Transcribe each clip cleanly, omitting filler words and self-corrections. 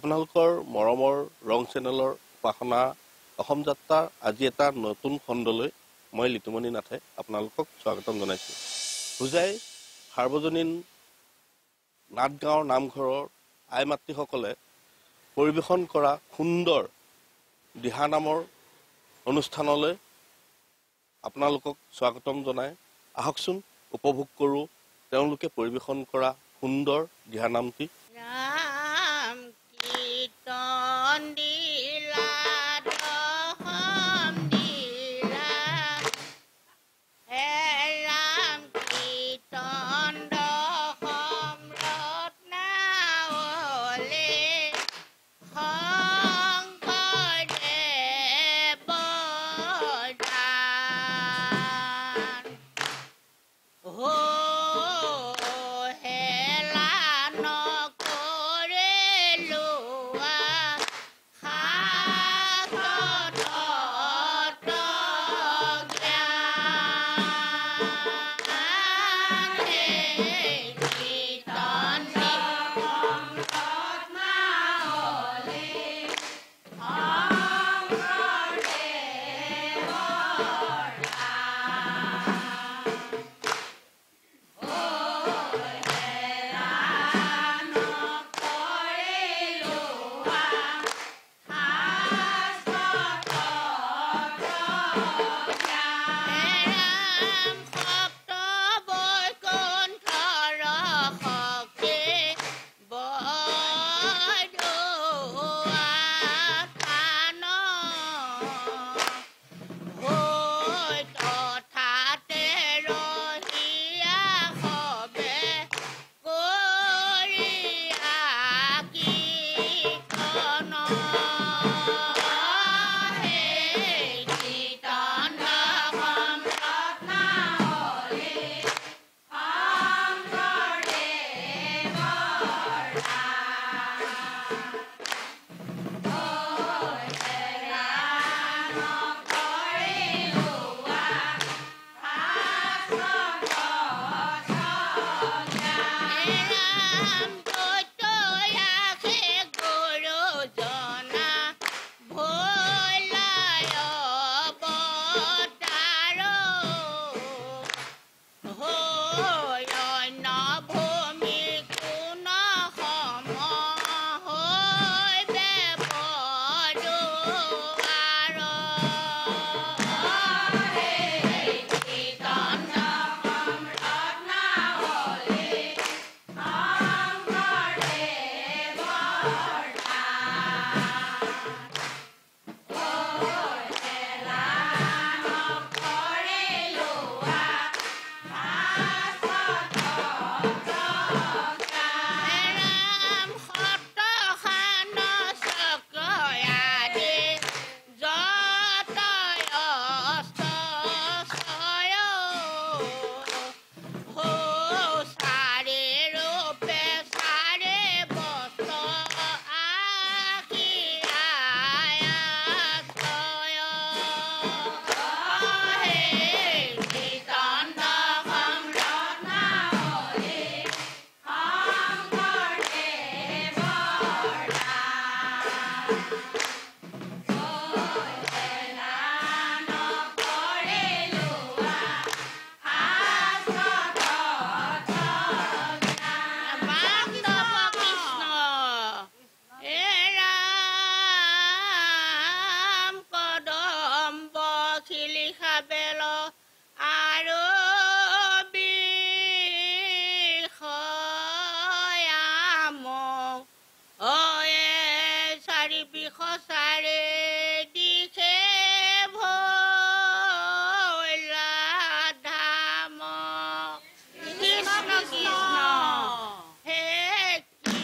আপোনালোকৰ মৰমৰ ৰং চেনেলৰ উপাসনা অসম যাত্ৰাৰ আজি এটা নতুন খণ্ডলৈ মই লিটুমণি নাথে আপোনালোকক স্বাগতম জনাইছোঁ। হোজাই সাৰ্বজনীন নাটগাঁৱৰ নামঘৰৰ আই মাতৃসকলে পৰিৱেশন কৰা সুন্দৰ দিহানামৰ অনুষ্ঠানলৈ আপোনালোকক স্বাগতম জনাই আহকচোন উপভোগ কৰোঁ তেওঁলোকে পৰিৱেশন কৰা সুন্দৰ দিহানামটি। ৰাম কীৰ্তন দিলা দশম দিলা হে ৰাম কীৰ্তন দশম ৰত্নাৱলী শংকৰদেৱ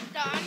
দান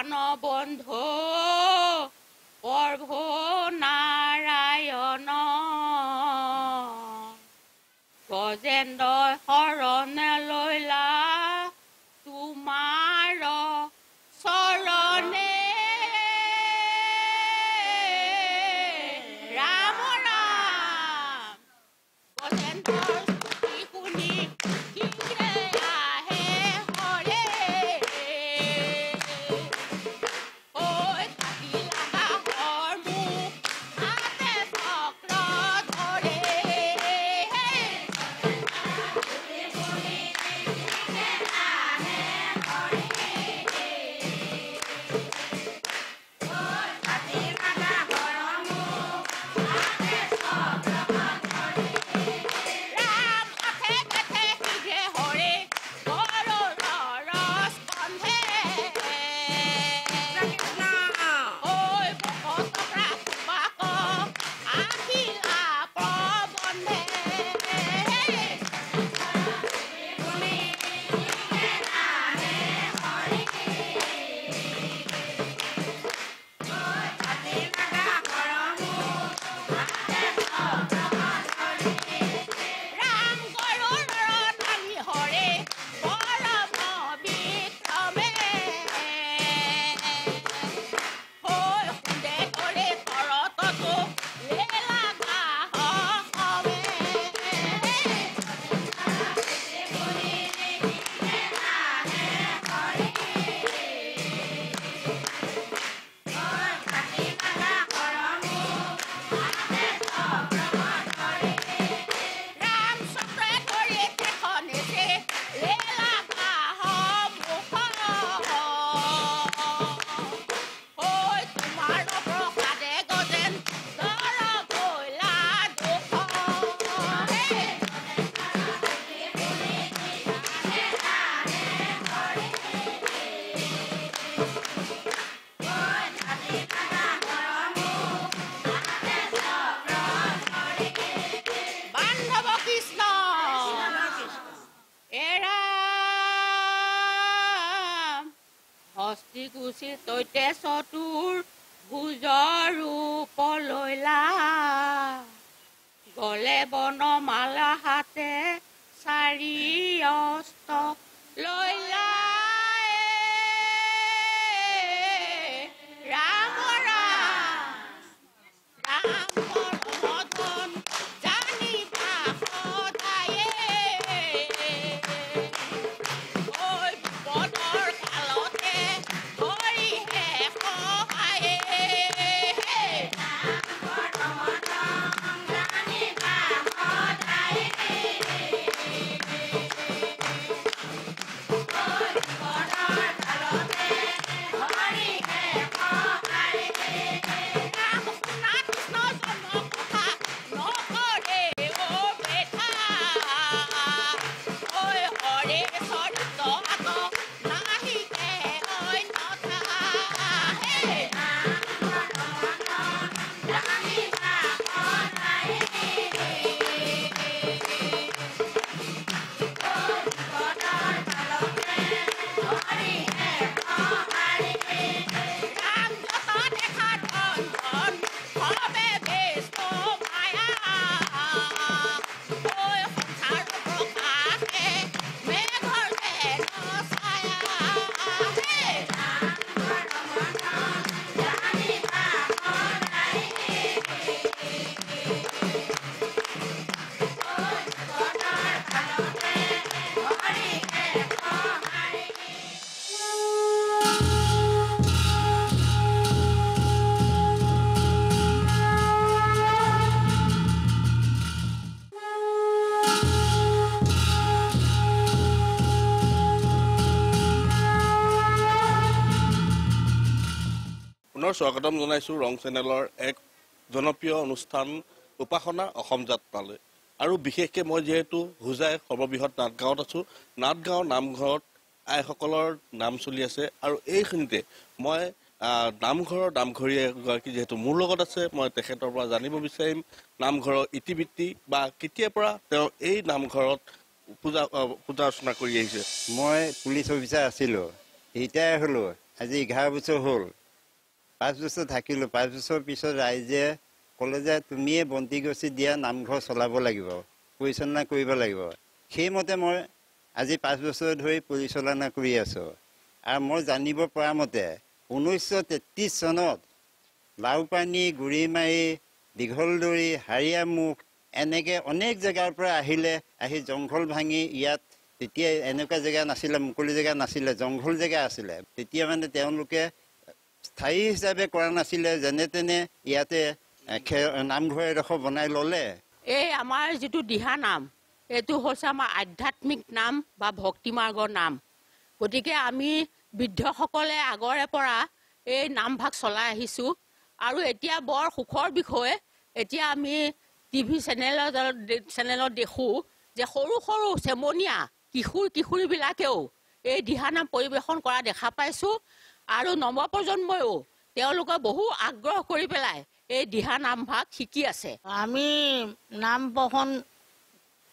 প্ৰাণবন্ধু প্ৰভু নাৰায়ণ গজেন্দ্ৰ শৰণে লৈলা তোমাৰ চৰণে ৰাম ৰাম গজেন্দ্ৰৰ স্তুতি শুনি শীঘ্ৰে আহে হৰে ঐ কাটি লাগা হৰমুখ হাতে চক্ৰ ধৰে হস্তিকুচি তৈতে চতুৰ ভুজৰ ৰূপ লৈলা গলে বনমালা হাতে চাৰি অস্ত্ৰ লৈলা ৰাম ৰাম ৰামৰ মদন জানিবা সদায়ে বিপদৰ কালতে কৰিহে সহায়ে পুনৰ স্বাগতম জনাইছোঁ ৰং চেনেলৰ এক জনপ্ৰিয় অনুষ্ঠান উপাসনা অসম যাত্ৰালৈ আৰু বিশেষকৈ মই যিহেতু হোজাই সৰ্ববৃহৎ নাটগাঁৱত আছোঁ নাটগাঁৱৰ নামঘৰত আইসকলৰ নাম চলি আছে আৰু এইখিনিতে মই নামঘৰৰ নামঘৰীয়া এগৰাকী যিহেতু মোৰ লগত আছে মই তেখেতৰ পৰা জানিব বিচাৰিম নামঘৰৰ ইতিবৃত্তি বা কেতিয়াৰ পৰা তেওঁ এই নামঘৰত পূজা অৰ্চনা কৰি আহিছে। মই পুলিচ অফিচাৰ আছিলোঁ, ৰিটায়াৰ হ'লোঁ আজি 11 বছৰ হ'ল 5 বছৰ থাকিলোঁ 5 বছৰ পিছত ৰাইজে ক'লে যে তুমিয়ে বন্তি গছি দিয়া নামঘৰ চলাব লাগিব পৰিচালনা কৰিব লাগিব সেইমতে মই আজি 5 বছৰ ধৰি পৰিচালনা কৰি আছোঁ আৰু মই জানিব পৰা মতে 1933 চনত লাউপানী গুৰিমাৰী দীঘলদৰী হাৰিয়ামুখ এনেকৈ অনেক জেগাৰ পৰা আহি জংঘল ভাঙি ইয়াত তেতিয়া এনেকুৱা জেগা নাছিলে মুকলি জেগা নাছিলে জংঘল জেগা আছিলে তেতিয়া মানে তেওঁলোকে স্থায়ী হিচাপে কৰা নাছিলে যেনে তেনে ইয়াতে নামঘৰ এডোখৰ বনাই ল'লে এই আমাৰ যিটো দিহা নাম এইটো হৈছে আমাৰ আধ্যাত্মিক নাম বা ভক্তি মাৰ্গৰ নাম গতিকে আমি বৃদ্ধসকলে আগৰে পৰা এই নামভাগ চলাই আহিছোঁ আৰু এতিয়া বৰ সুখৰ বিষয়ে এতিয়া আমি টিভি চেনেলত দেখোঁ যে সৰু সৰু চেমনীয়া কিশোৰীবিলাকেও এই দিহানাম পৰিৱেশন কৰা দেখা পাইছোঁ আৰু নৱপ্ৰজন্ময়ো তেওঁলোকে বহু আগ্ৰহ কৰি পেলাই এই দিহানামভাগ শিকি আছে আমি নাম প্ৰসন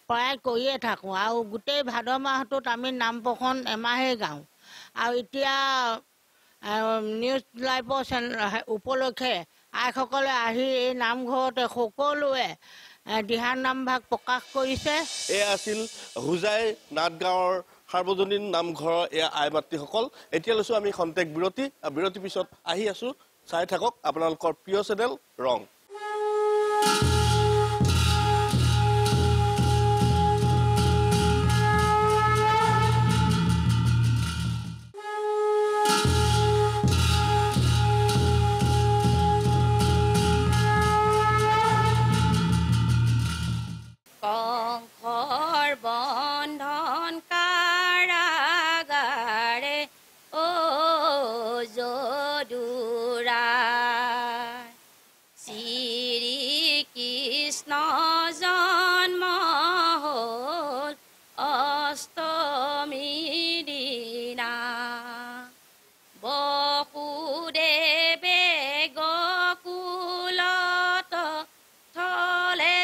প্ৰায় কৰিয়ে থাকোঁ আৰু গোটেই ভাদ মাহটোত আমি নাম প্ৰসন এমাহেই গাওঁ আৰু এতিয়া নিউজ লাইভৰ উপলক্ষে আইসকলে আহি এই নামঘৰতে সকলোৱে দিহানামভাগ প্ৰকাশ কৰিছে এয়া আছিল হোজাই নাটগাঁৱৰ সাৰ্বজনীন নামঘৰৰ এয়া আই মাতৃসকল এতিয়া লৈছোঁ আমি খন্তেক বিৰতি পিছত আহি আছোঁ চাই থাকক আপোনালোকৰ প্ৰিয় চেনেল ৰং কংসৰ বন্ধন কাৰাগাৰে যদুৰা শ্ৰী কৃষ্ণ জন্ম হ'ল অষ্টমী দিনা বসুদেৱে গকুলত থলে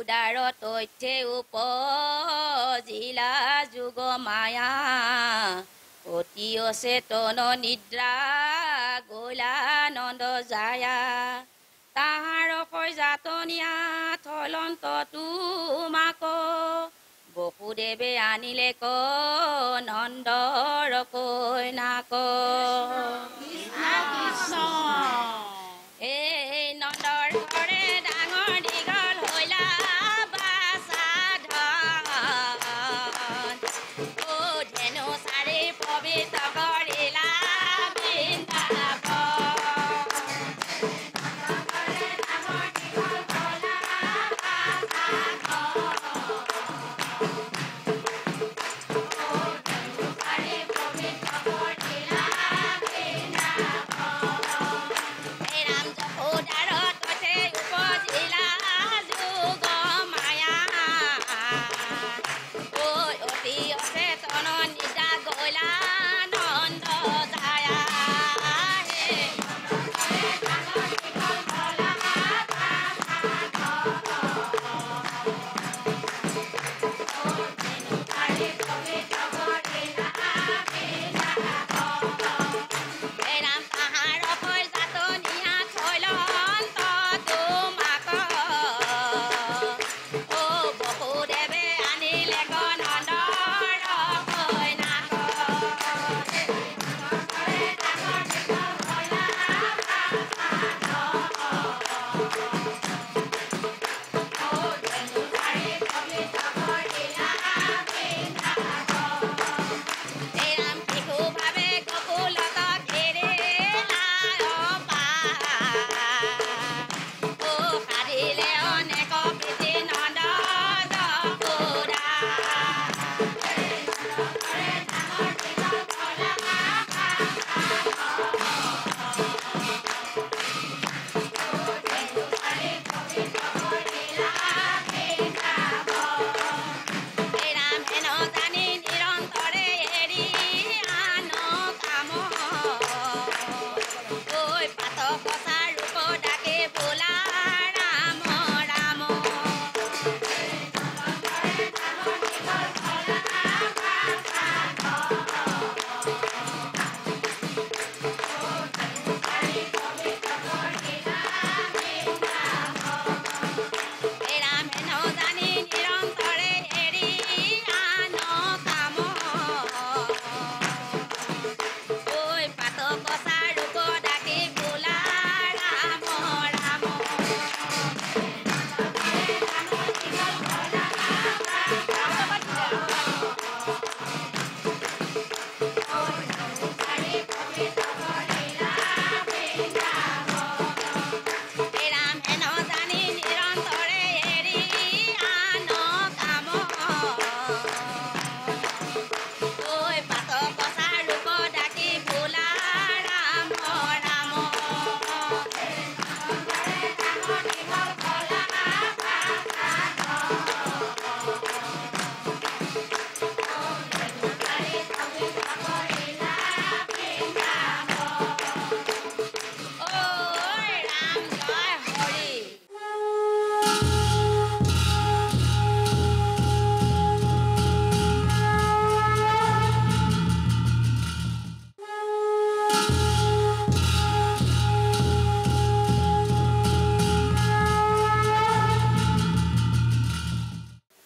উদাৰ তথ্যে উপজিলা যুগ মায়া অতি অচেতন নিদ্ৰা গলা নন্দ যায়া তাহাৰ সৈজাতনীয়া থলন্ত তোমাক বসুদেৱে আনিলে ক নন্দৰ কইনাক এই নন্দৰ ঘৰে ডাঙৰ দীঘল হৈলা ধেনু চাৰি পবিত্ৰ কৰিলা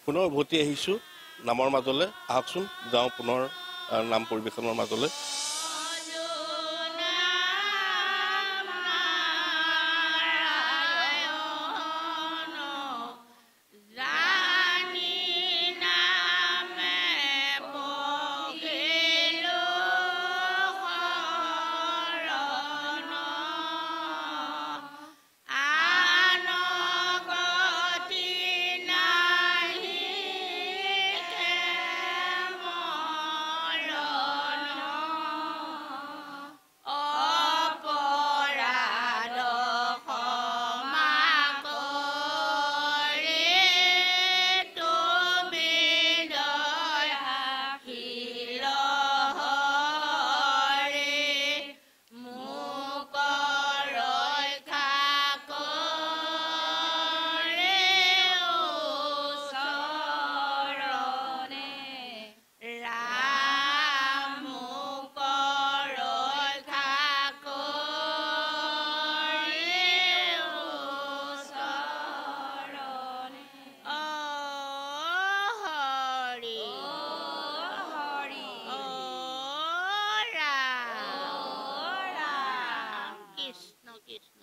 পুনৰ উভতি আহিছোঁ নামৰ মাজলৈ। আহকচোন যাওঁ পুনৰ নাম পৰিৱেশনৰ মাজলৈ। কৃষ্ণ